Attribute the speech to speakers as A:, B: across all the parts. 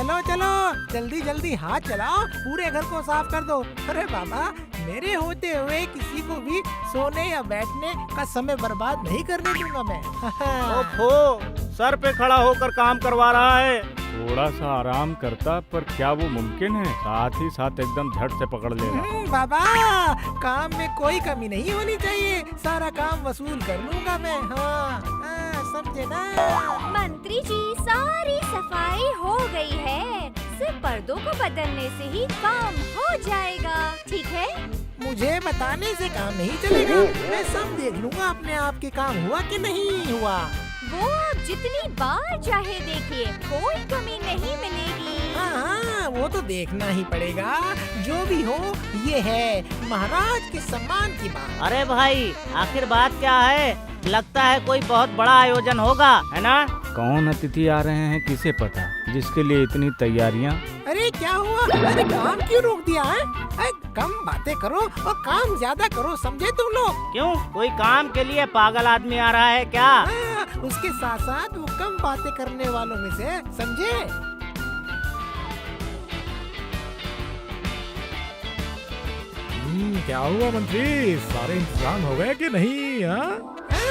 A: चलो चलो, जल्दी जल्दी हाथ चलाओ, पूरे घर को साफ कर दो। अरे बाबा, मेरे होते हुए किसी को भी सोने या बैठने का समय बर्बाद नहीं करने दूंगा मैं।
B: ओफो, सर पे खड़ा होकर काम करवा रहा है।
C: थोड़ा सा आराम करता, पर क्या वो मुमकिन है? साथ ही साथ एकदम झट से पकड़ लेगा।
A: बाबा, काम में कोई कमी नहीं होनी चाहिए, सारा काम वसूल कर लूंगा मैं। हाँ, समझे ना?
D: मंत्री जी, सारी सफाई हो गई है, सिर्फ पर्दों को बदलने से ही काम हो जाएगा, ठीक है?
A: मुझे बताने से काम नहीं चलेगा, मैं सब देख लूंगा अपने आप के काम हुआ कि नहीं हुआ।
D: वो आप जितनी बार चाहे देखिए, कोई कमी नहीं मिलेगी।
A: हाँ, वो तो देखना ही पड़ेगा। जो भी हो, ये है महाराज के सम्मान की बात।
B: अरे भाई, आखिर बात क्या है? लगता है कोई बहुत बड़ा आयोजन होगा, है ना?
C: कौन अतिथि आ रहे हैं किसे पता, जिसके लिए इतनी तैयारियां।
A: अरे क्या हुआ? अरे काम क्यों रोक दिया है? अरे कम बातें करो और काम ज्यादा करो, समझे तुम लोग?
B: क्यों, कोई काम के लिए पागल आदमी आ रहा है क्या?
A: उसके साथ साथ वो कम बातें करने वालों में से, समझे?
E: क्या हुआ मंत्री, सारे इंतजाम हो गए कि नहीं?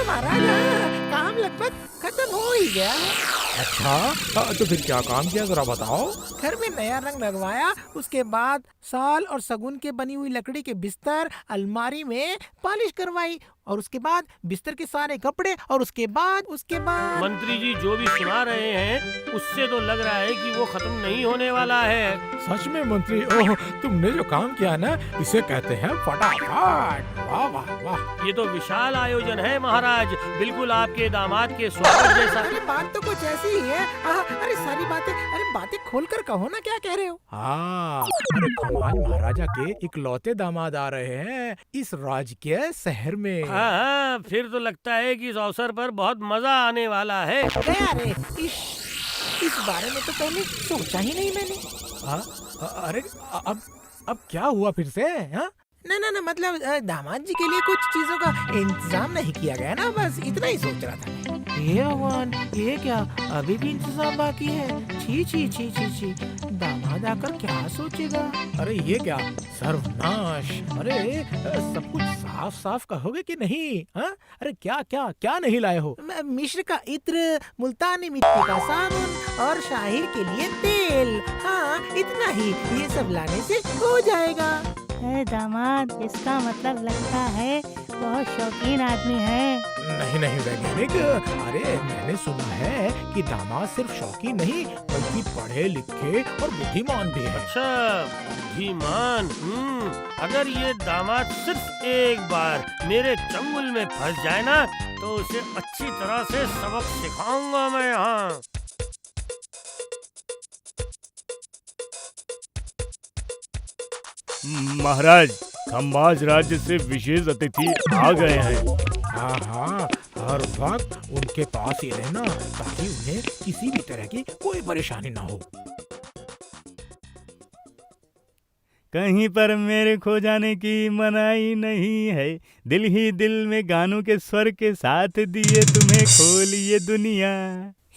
A: महाराज, काम लगभग खत्म हो ही गया।
E: अच्छा, तो फिर क्या काम किया, जरा बताओ।
A: घर में नया रंग लगवाया, उसके बाद साल और सगुन के बनी हुई लकड़ी के बिस्तर, अलमारी में पॉलिश करवाई, और उसके बाद बिस्तर के सारे कपड़े, और उसके बाद
F: मंत्री जी जो भी सुना रहे हैं उससे तो लग रहा है कि वो खत्म नहीं होने वाला है।
E: सच में मंत्री, ओह, तुमने जो काम किया ना, इसे कहते हैं फटाफट। वाह वाह वाह,
F: ये तो विशाल आयोजन है महाराज, बिल्कुल आपके दामाद के स्वागत जैसा।
A: अरे बात तो कुछ ऐसी ही है। अरे सारी बातें, अरे बातें खोलकर कहो ना, क्या कह रहे हो?
E: हाँ, अरे भगवान महाराजा के इकलौते दामाद आ रहे हैं इस राजकीय शहर में।
F: हाँ, फिर तो लगता है कि इस अवसर पर बहुत मजा आने वाला है।
A: अरे इस बारे में तो पहले सोचा ही नहीं मैंने।
E: अरे अब क्या हुआ फिर से? हाँ,
A: ना मतलब दामाद जी के लिए कुछ चीजों का इंतजाम नहीं किया गया ना, बस इतना ही सोच रहा था मैं। हे भगवान, ये क्या अभी भी इंतजाम बाकी है? छी छी छी छी छी, दामाद आकर क्या सोचेगा?
E: अरे ये क्या सर्वनाश! अरे सब कुछ साफ साफ कहोगे कि नहीं? हाँ, अरे क्या क्या क्या नहीं लाए हो?
A: मिश्र का इत्र, मुल्तानी मिट्टी का साबुन और शाहिर के लिए तेल। हाँ, इतना ही, ये सब लाने से हो जाएगा।
G: दामाद, इसका मतलब लगता है बहुत शौकीन आदमी है।
E: नहीं वैज्ञानिक, अरे मैंने सुना है कि दामाद सिर्फ शौकीन नहीं बल्कि पढ़े लिखे और बुद्धिमान भी है।
F: अच्छा, बुद्धिमान। अगर ये दामाद सिर्फ एक बार मेरे चंगुल में फंस जाए ना, तो उसे अच्छी तरह से सबक सिखाऊंगा मैं। यहाँ
C: महाराज, खंबाज राज्य से विशेष अतिथि आ गए हैं।
E: हाँ, हर वक्त उनके पास ही रहना, ताकि उन्हें किसी भी तरह की कोई परेशानी ना हो।
C: कहीं पर मेरे खो जाने की मनाही नहीं है, दिल ही दिल में गानों के स्वर के साथ दिए तुम्हें खोलिए दुनिया।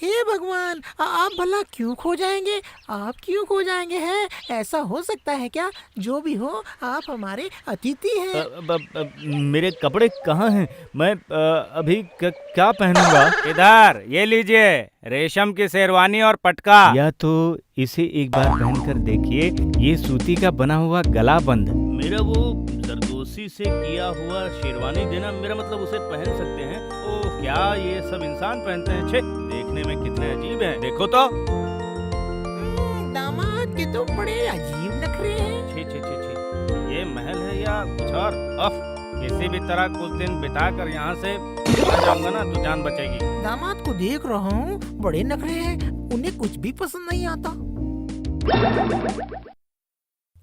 A: हे भगवान, आप भला क्यों खो जाएंगे? आप क्यों खो जाएंगे हैं? ऐसा हो सकता है क्या? जो भी हो, आप हमारे अतिथि हैं।
C: मेरे कपड़े कहाँ हैं? मैं अभी क्या पहनूंगा?
B: इधर ये लीजिए, रेशम की शेरवानी और पटका।
C: या तो इसे एक बार पहनकर देखिए, ये सूती का बना हुआ गला बंद।
F: मेरा वो जरदोसी से किया हुआ शेरवानी देना, मेरा मतलब उसे पहन सकते हैं? ओह, क्या ये सब इंसान पहनते हैं? छे, देखने में कितने अजीब हैं, देखो तो।
A: दामाद के तो बड़े अजीब नखरे हैं।
F: छे छे छे छे, ये महल है या कुछ और?
B: किसी भी तरह कुछ दिन बिता कर यहाँ से आ जाऊंगा ना, तो जान बचेगी।
A: दामाद को देख रहा हूँ, बड़े नखरे हैं, उन्हें कुछ भी पसंद नहीं आता।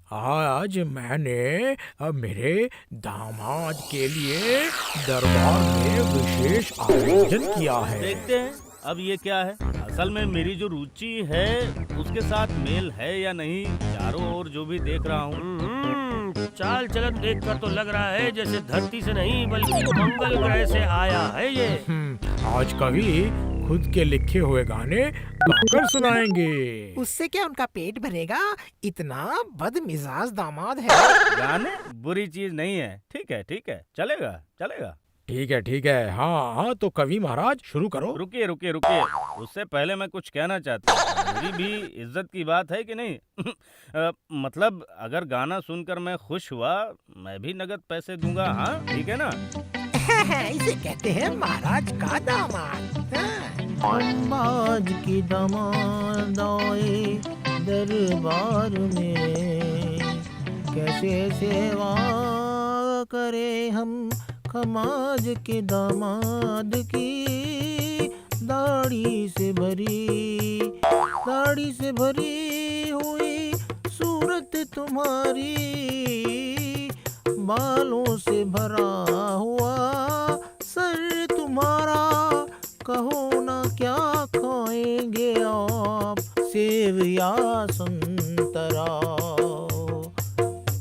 E: आज मैंने मेरे दामाद के लिए दरबार में विशेष आयोजन किया है।
F: देखते हैं अब ये क्या है। असल में मेरी जो रुचि है उसके साथ मेल है या नहीं, चारों ओर जो भी देख रहा हूँ। चाल चलन देखकर तो लग रहा है जैसे धरती से नहीं बल्कि मंगल ग्रह से आया है ये।
E: आज कभी खुद के लिखे हुए गाने गाकर सुनाएंगे।
A: उससे क्या उनका पेट भरेगा? इतना बदमिजाज दामाद है।
C: गाने बुरी चीज नहीं है, ठीक है, ठीक है, चलेगा चलेगा।
E: ठीक है, हाँ हाँ, तो कवि महाराज शुरू करो।
C: रुकिए रुकिए रुकिए, उससे पहले मैं कुछ कहना चाहता हूँ। मेरी भी इज्जत की बात है कि नहीं? मतलब अगर गाना सुनकर मैं खुश हुआ, मैं भी नगद पैसे दूंगा। हाँ ठीक है ना?
A: इसे कहते हैं महाराज का दामाद। महाराज की दामाद आए दरबार में, कैसे सेवा करे हम समाज के दामाद की। दाढ़ी से भरी हुई सूरत तुम्हारी, बालों से भरा हुआ सर तुम्हारा, कहो ना क्या खाएंगे आप, सेव या संतरा।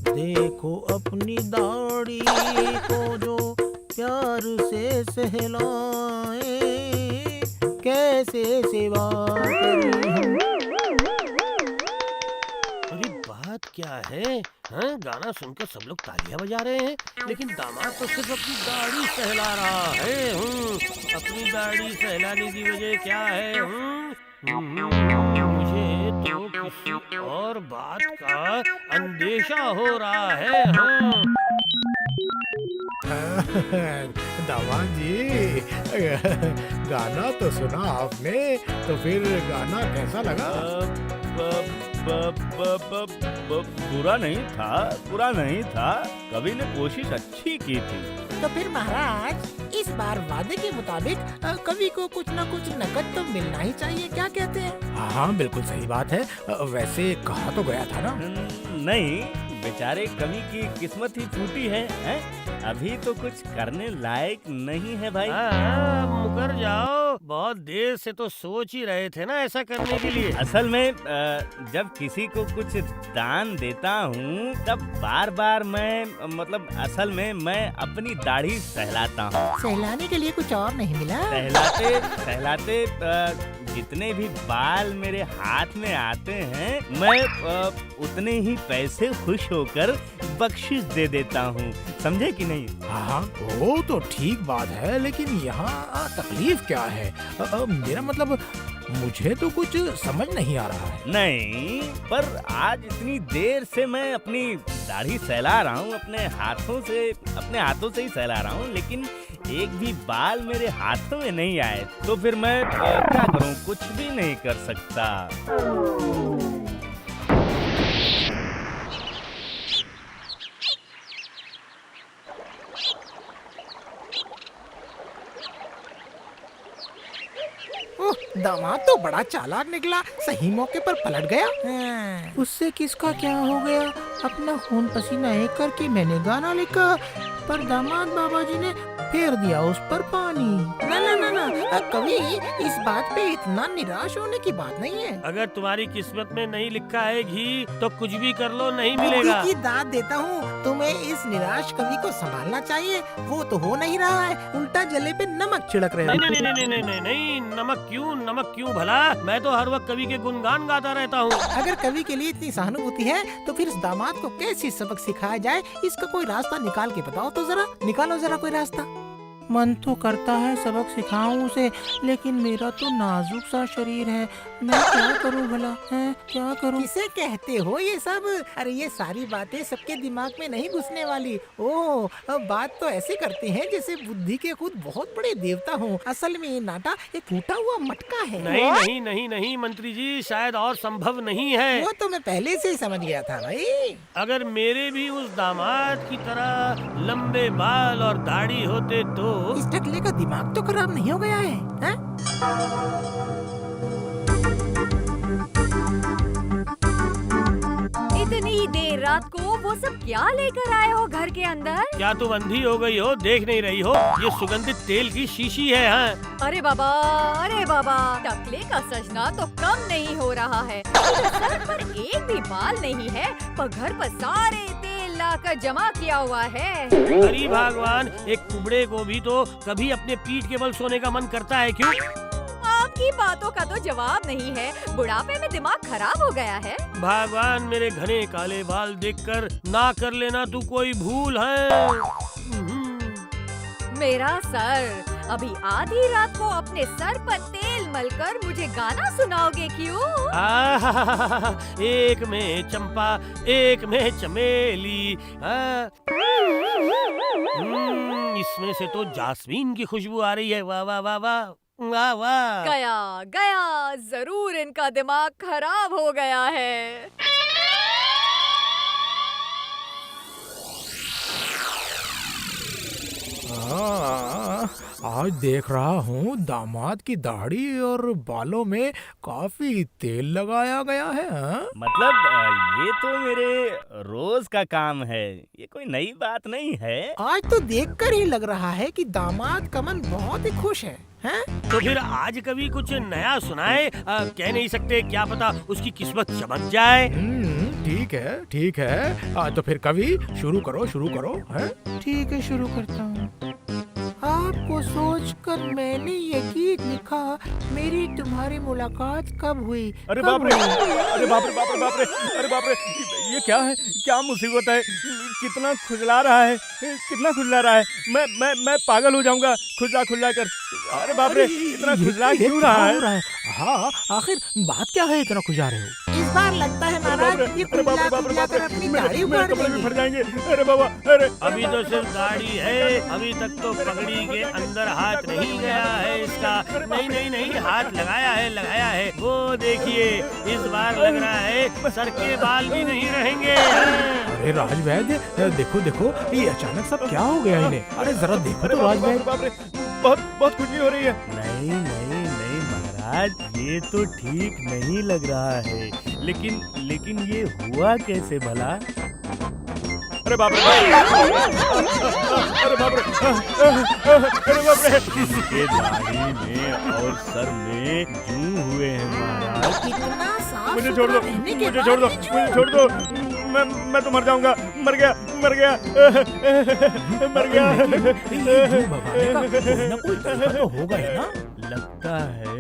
A: देखो अपनी दाढ़ी को जो प्यार से सहलाए, कैसे सेवा करें हम।
F: अरे बात क्या है? हाँ, गाना सुनकर सब लोग तालियां बजा रहे हैं, लेकिन दामाद तो सिर्फ अपनी दाढ़ी सहला रहा है। अपनी दाढ़ी सहलाने की वजह क्या है? मुझे तो किसी और बात का अंदेशा हो रहा है।
E: दामाद जी, गाना तो सुना आपने, तो फिर गाना कैसा लगा?
C: बुरा नहीं था। कवि ने कोशिश अच्छी की थी।
A: तो फिर महाराज इस बार वादे के मुताबिक कवि को कुछ न कुछ नकद तो मिलना ही चाहिए, क्या कहते हैं?
E: हाँ, बिल्कुल सही बात है। वैसे कहा तो गया था ना।
C: नहीं, बेचारे कवि की किस्मत ही फूटी है, हैं? अभी तो कुछ करने लायक नहीं है भाई।
F: मुकर जाओ, बहुत देर से तो सोच ही रहे थे ना ऐसा करने के लिए।
C: असल में जब किसी को कुछ दान देता हूँ तब बार बार असल में मैं अपनी दाढ़ी सहलाता हूँ।
A: सहलाने के लिए कुछ और नहीं मिला?
C: सहलाते जितने भी बाल मेरे हाथ में आते हैं, मैं उतने ही पैसे खुश होकर बख्शिश दे देता हूँ। समझे कि नहीं?
E: हाँ, वो तो ठीक बात है, लेकिन यहाँ तकलीफ क्या है? मेरा मतलब मुझे तो कुछ समझ नहीं आ रहा है।
C: नहीं, पर आज इतनी देर से मैं अपनी दाढ़ी सहला रहा हूँ, अपने हाथों से ही सहला रहा हूँ, लेकिन एक भी बाल मेरे हाथों में नहीं आए। तो फिर मैं क्या करूँ? कुछ भी नहीं कर सकता।
A: दामाद तो बड़ा चालाक निकला, सही मौके पर पलट गया। उससे किसका क्या हो गया? अपना खून पसीना एक करके मैंने गाना लिखा, पर दामाद बाबा जी ने फेर दिया उस पर पानी। ना ना ना ना, कवि इस बात पे इतना निराश होने की बात नहीं है।
F: अगर तुम्हारी किस्मत में नहीं लिखा है घी, तो कुछ भी कर लो नहीं मिलेगा।
A: की दाद देता हूँ, तुम्हें इस निराश कवि को संभालना चाहिए। वो तो हो नहीं रहा है, उल्टा जले पे नमक छिड़क रहे हो।
F: नहीं, नमक क्यों भला? मैं तो हर वक्त कवि के गुणगान गाता रहता हूँ।
A: अगर कवि के लिए इतनी सहानुभूति है, तो फिर इस दामाद को कैसे सबक सिखाया जाए, इसका कोई रास्ता निकाल के बताओ तो जरा। निकालो जरा कोई रास्ता। मन तो करता है सबक सिखाऊं उसे, लेकिन मेरा तो नाजुक सा शरीर है। मैं क्या करूं भला? क्या करूं? किसे कहते हो ये सब? अरे ये सारी बातें सबके दिमाग में नहीं घुसने वाली। ओह, अब बात तो ऐसे करते हैं जैसे बुद्धि के खुद बहुत बड़े देवता हों। असल में ये नाटा एक टूटा हुआ मटका है।
F: नहीं मंत्री जी, शायद और संभव नहीं है।
A: वो तो मैं पहले से ही समझ गया था भाई।
F: अगर मेरे भी उस दामाद की तरह लंबे बाल और दाढ़ी होते तो।
A: इस टकले का दिमाग तो खराब नहीं हो गया है, हैं?
D: इतनी देर रात को वो सब क्या लेकर आए हो घर के अंदर?
F: क्या तुम अंधी हो गई हो? देख नहीं रही हो? ये सुगंधित तेल की शीशी है। हाँ।
D: अरे बाबा, टकले का सजना तो कम नहीं हो रहा है। सर पर एक भी बाल नहीं है, पर घर पर सारे तेल लाकर जमा किया हुआ है।
F: अरे भगवान, एक कुबड़े को भी तो कभी अपने पीठ के बल सोने का मन करता है क्यों?
D: आपकी बातों का तो जवाब नहीं है। बुढ़ापे में दिमाग खराब हो गया है।
F: भगवान, मेरे घने काले बाल देखकर ना कर लेना तू कोई भूल है।
D: मेरा सर, अभी आधी रात को अपने सर पर तेल मलकर मुझे गाना सुनाओगे क्यों?
F: एक में चंपा, एक में चमेली। इसमें से तो जास्मीन की खुशबू आ रही है। वाह वाह वाह वाह वाह वाह।
D: गया गया, जरूर इनका दिमाग खराब हो गया है।
E: आज देख रहा हूँ दामाद की दाढ़ी और बालों में काफी तेल लगाया गया है। हाँ?
C: मतलब ये तो मेरे रोज का काम है, ये कोई नई बात नहीं है।
A: आज तो देखकर ही लग रहा है कि दामाद का मन बहुत ही खुश है, हैं?
F: तो फिर आज कभी कुछ नया सुनाए। कह नहीं सकते, क्या पता उसकी किस्मत चमक जाए।
E: ठीक है। तो फिर कभी शुरू करो है?
A: ठीक है, शुरू करता हूँ। आपको सोचकर मैंने ये गीत लिखा, मेरी तुम्हारी मुलाकात कब हुई?
C: अरे
A: कब
C: बाप रे,
A: हुई?
C: अरे बाप रे, बाप रे, बाप रे, अरे बाप रे, ये क्या है? क्या मुसीबत है? कितना खुजला रहा है, कितना खुजला रहा है। मैं पागल हो जाऊंगा खुजला कर। अरे बाप रे, इतना खुजला क्यों रहा है?
E: हाँ, आखिर बात क्या है इतना खुजा रहे हो?
A: इस बार लगता है महाराज ये खुजला कर अपनी दाढ़ी उखाड़
C: कपड़े भी
A: देंगे।
C: फट जाएंगे। अरे बाबा, अरे
F: अभी तो सिर्फ दाढ़ी है, अभी तक तो पगड़ी के अंदर हाथ नहीं गया है इसका। नहीं, हाथ लगाया है। वो देखिए, इस बार लग रहा है सर के बाल भी नहीं रहेंगे।
E: अरे राजवैद्य, देखो ये अचानक सब क्या हो गया इन्हें? अरे जरा देखो तो राजवैद्य।
C: बाप रे, बहुत खुजली हो रही है। नहीं महाराज, ये तो ठीक नहीं लग रहा है। लेकिन ये हुआ कैसे भला? अरे बाप रे, अरे बाप रे, अरे बाप रे, इसके दाढ़ी में और सर में जू हुए हैं महाराज।
A: इतना साफ
C: मुझे छोड़ दो,
A: सुथरा रहने के
C: मुझे
A: बाद
C: छोड़ दो,
A: भी
C: मुझे छोड़ दो। मैं तो मर जाऊंगा। मर गया।
E: ये जू भगाने का कोई ना कोई तरीका तो होगा ही ना?
C: लगता है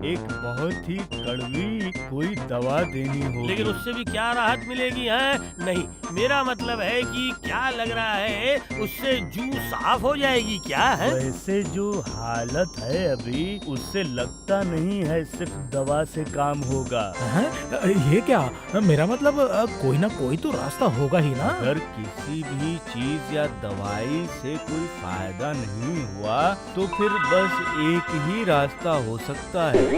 C: एक बहुत ही कड़वी कोई दवा देनी होगी।
F: लेकिन उससे भी क्या राहत मिलेगी? है नहीं, मेरा मतलब है कि क्या लग रहा है उससे जू साफ हो जाएगी क्या? है
C: वैसे जो हालत है अभी, उससे लगता नहीं है सिर्फ दवा से काम होगा।
E: हैं? ये क्या? मेरा मतलब कोई ना कोई तो रास्ता होगा ही ना?
C: अगर किसी भी चीज या दवाई से कोई फायदा नहीं हुआ तो फिर बस एक ही रास्ता हो सकता है।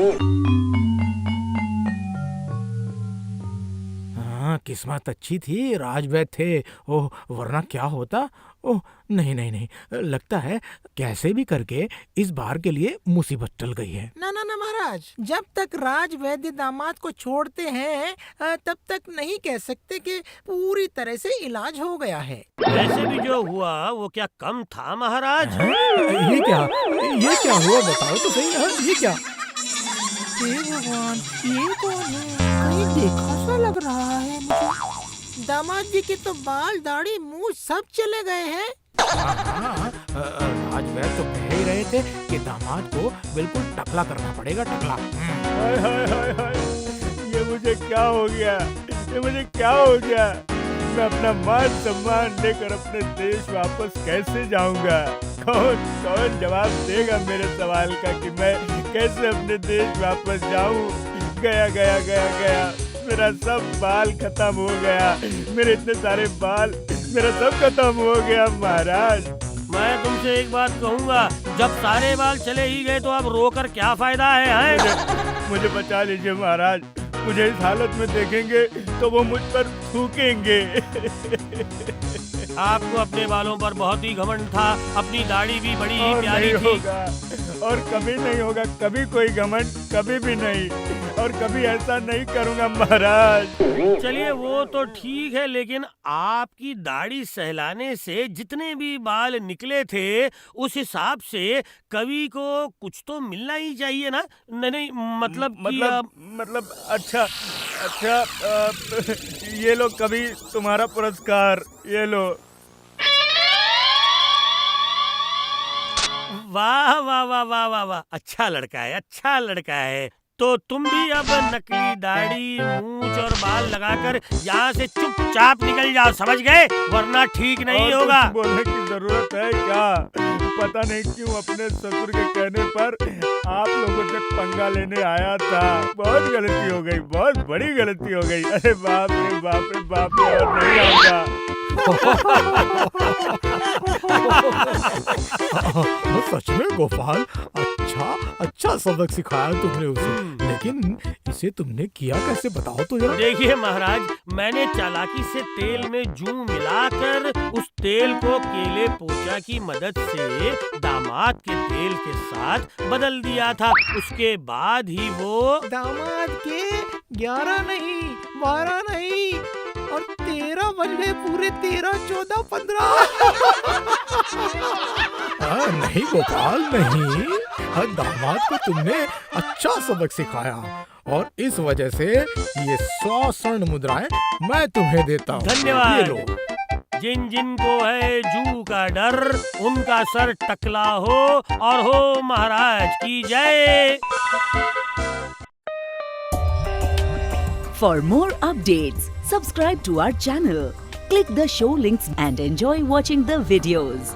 E: हाँ, किस्मत अच्छी थी, राजवैद्य थे। ओह, वरना क्या होता? ओह, नहीं, लगता है कैसे भी करके इस बार के लिए मुसीबत टल गई है।
A: ना महाराज, जब तक राज वैद्य दामाद को छोड़ते हैं तब तक नहीं कह सकते कि पूरी तरह से इलाज हो गया है।
F: वैसे भी जो हुआ वो क्या कम था महाराज?
E: ये क्या हुआ? बताओ तो सही। हाँ, ये क्या?
A: हे भगवान, ये कौन है? कहीं देखा सा लग रहा है मुझे। दामाद जी के तो बाल, दाढ़ी, मुंह सब चले गए हैं।
E: हाँ, राजवैद्य तो कह ही रहे थे कि दामाद को बिल्कुल टकला करना पड़ेगा, टकला।
C: हाय हाय हाय हाय, ये मुझे क्या हो गया? मैं अपना मान सम्मान लेकर अपने देश वापस कैसे जाऊंगा? कौन जवाब देगा मेरे सवाल का कि मैं कैसे अपने देश वापस जाऊं? गया, मेरा सब बाल खत्म हो गया। मेरे इतने सारे बाल, मेरा सब खत्म हो गया महाराज।
F: मैं तुमसे एक बात कहूँगा, जब सारे बाल चले ही गए तो अब रोकर क्या फायदा है?
C: मुझे बचा लीजिए महाराज। मुझे इस हालत में देखेंगे तो वो मुझ पर थूकेंगे।
F: आपको अपने बालों पर बहुत ही घमंड था, अपनी दाढ़ी भी बड़ी ही
C: और
F: प्यारी
C: नहीं
F: थी।
C: होगा, और कभी नहीं होगा, कभी कोई घमंड, कभी भी नहीं, और कभी ऐसा नहीं करूंगा महाराज।
F: चलिए वो तो ठीक है, लेकिन आपकी दाढ़ी सहलाने से जितने भी बाल निकले थे उस हिसाब से कवि को कुछ तो मिलना ही चाहिए ना? नहीं,
C: मतलब अच्छा, ये लो कभी तुम्हारा पुरस्कार, ये लो।
F: वाह वाह वाह वाह वाह वाह, अच्छा लड़का है, अच्छा लड़का है। तो तुम भी अब नकली दाढ़ी, मूंछ और बाल लगाकर यहाँ से चुपचाप निकल जाओ, समझ गए? वरना ठीक नहीं होगा।
C: बोलने की जरूरत है क्या? पता नहीं क्यों अपने ससुर के कहने पर आप लोगों से पंगा लेने आया था। बहुत गलती हो गई, बहुत बड़ी गलती हो गई। अरे बाप रे बाप रे बाप रे, और नहीं आऊंगा।
E: सच में गोपाल, अच्छा सबक सिखाया तुमने उसे। लेकिन इसे तुमने किया कैसे, बताओ तो जरा।
F: देखिए महाराज, मैंने चालाकी से तेल में जूं मिलाकर उस तेल को केले पोचा की मदद से दामाद के तेल के साथ बदल दिया था। उसके बाद ही वो
A: दामाद के 11 नहीं, 12 नहीं और 13 बन गए, पूरे 13, 14, 15।
E: नहीं गोपाल नहीं, दामाद को तुमने अच्छा सबक सिखाया और इस वजह से ये 100 स्वर्ण मुद्राएं मैं तुम्हें देता हूँ।
F: धन्यवाद।
E: ये लो।
F: जिन जिन को है जू का डर, उनका सर टकला हो और हो महाराज की जय।
H: For more updates, subscribe to our channel, click the show links and enjoy watching the videos.